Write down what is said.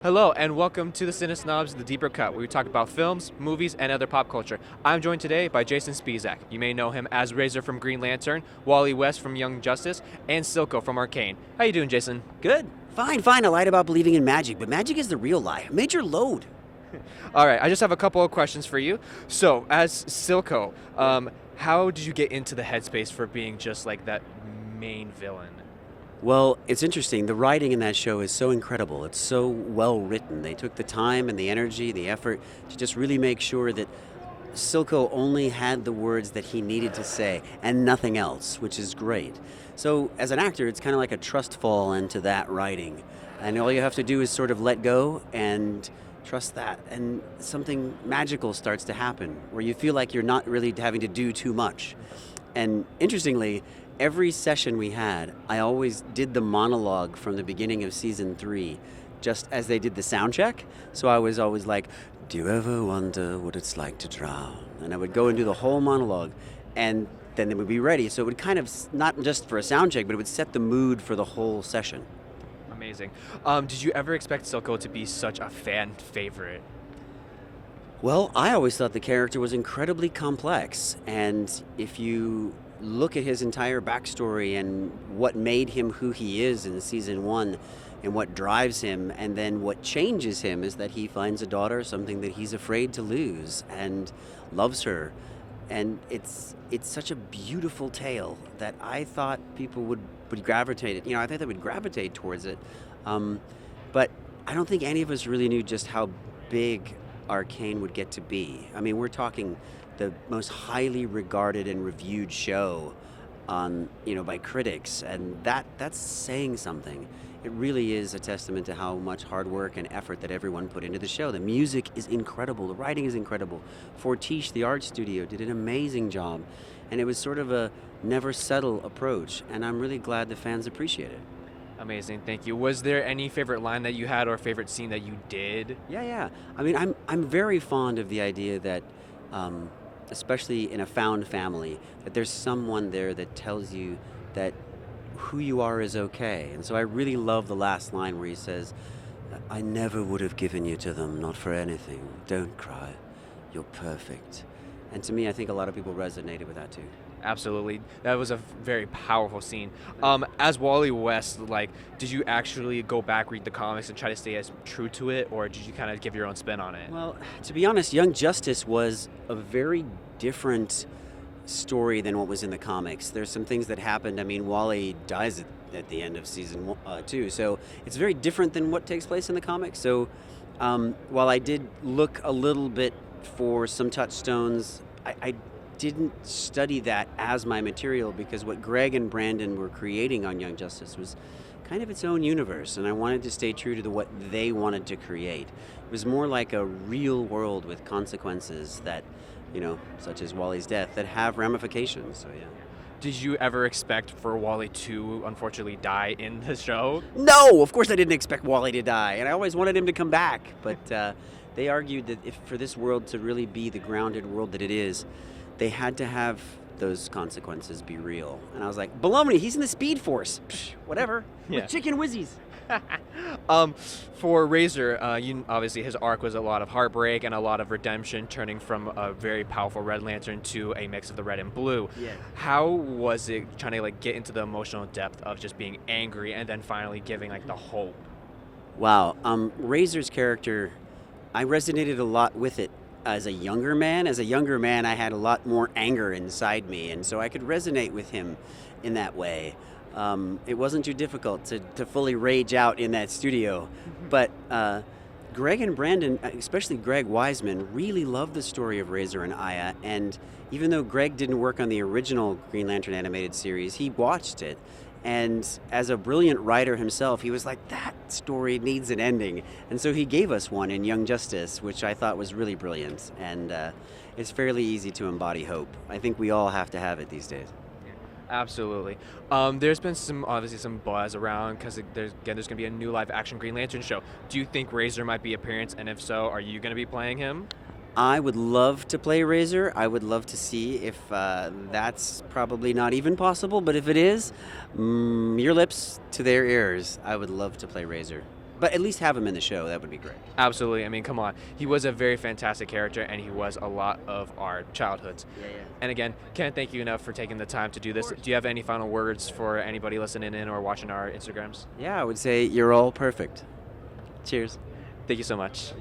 Hello, and welcome to the Cinesnobs, the Deeper Cut, where we talk about films, movies, and other pop culture. I'm joined today by Jason Spisak. You may know him as Razor from Green Lantern, Wally West from Young Justice, and Silco from Arcane. How you doing, Jason? Good. Fine. I lied about believing in magic, but magic is the real lie. Major load. All right, I just have a couple of questions for you. So, as Silco, how did you get into the headspace for being just like that main villain? Well, it's interesting. The writing in that show is so incredible. It's so well written. They took the time and the energy, the effort to just really make sure that Silco only had the words that he needed to say and nothing else, which is great. So, as an actor, it's kind of like a trust fall into that writing. And all you have to do is sort of let go and trust that. And something magical starts to happen where you feel like you're not really having to do too much. And interestingly, every session we had, I always did the monologue from the beginning of season 3, just as they did the sound check. So I was always like, "Do you ever wonder what it's like to drown?" And I would go and do the whole monologue, and then they would be ready. So it would kind of, not just for a sound check, but it would set the mood for the whole session. Amazing. Did you ever expect Silco to be such a fan favorite? Well, I always thought the character was incredibly complex, and if you look at his entire backstory and what made him who he is in season 1 and what drives him, and then what changes him is that he finds a daughter, something that he's afraid to lose, and loves her. And it's such a beautiful tale that I thought people would gravitate it. I thought they would gravitate towards it. But I don't think any of us really knew just how big Arcane would get to be. I mean, we're talking the most highly regarded and reviewed show by critics, and that's saying something. It really is a testament to how much hard work and effort that everyone put into the show. The music is incredible, the writing is incredible. Fortiche, the art studio, did an amazing job, and it was sort of a never settle approach, and I'm really glad the fans appreciate it. Amazing, thank you. Was there any favorite line that you had or favorite scene that you did? Yeah. I mean, I'm very fond of the idea that, especially in a found family, that there's someone there that tells you that who you are is okay. And so I really love the last line where he says, "I never would have given you to them, not for anything. Don't cry. You're perfect." And to me, I think a lot of people resonated with that too. Absolutely. That was a very powerful scene. As Wally West, did you actually go back, read the comics, and try to stay as true to it, or did you kind of give your own spin on it? Well, to be honest, Young Justice was a very different story than what was in the comics. There's some things that happened. I mean, Wally dies at the end of season 2, so it's very different than what takes place in the comics. So while I did look a little bit for some touchstones, I didn't study that as my material, because what Greg and Brandon were creating on Young Justice was kind of its own universe, and I wanted to stay true to what they wanted to create. It was more like a real world with consequences that, such as Wally's death, that have ramifications. So yeah. Did you ever expect for Wally to unfortunately die in the show? No, of course I didn't expect Wally to die, and I always wanted him to come back, but they argued that if for this world to really be the grounded world that it is, they had to have those consequences be real. And I was like, baloney, he's in the Speed Force. Psh, whatever. Yeah. With chicken whizzies. For Razor, obviously his arc was a lot of heartbreak and a lot of redemption, turning from a very powerful Red Lantern to a mix of the red and blue. Yeah. How was it trying to get into the emotional depth of just being angry and then finally giving the hope? Wow. Razor's character, I resonated a lot with it. As a younger man, I had a lot more anger inside me, and so I could resonate with him in that way. It wasn't too difficult to fully rage out in that studio, but Greg and Brandon, especially Greg Wiseman, really loved the story of Razor and Aya, and even though Greg didn't work on the original Green Lantern animated series, he watched it. And as a brilliant writer himself, he was like, that story needs an ending. And so he gave us one in Young Justice, which I thought was really brilliant. And it's fairly easy to embody hope. I think we all have to have it these days. Absolutely. There's been obviously some buzz around because there's going to be a new live action Green Lantern show. Do you think Razor might be appearance? And if so, are you going to be playing him? I would love to play Razor. I would love to see if that's probably not even possible, but if it is, your lips to their ears. I would love to play Razor. but at least have him in the show. That would be great. Absolutely. I mean, come on. He was a very fantastic character, and he was a lot of our childhoods. Yeah. And again, can't thank you enough for taking the time to do this. Do you have any final words for anybody listening in or watching our Instagrams? Yeah, I would say you're all perfect. Cheers. Thank you so much.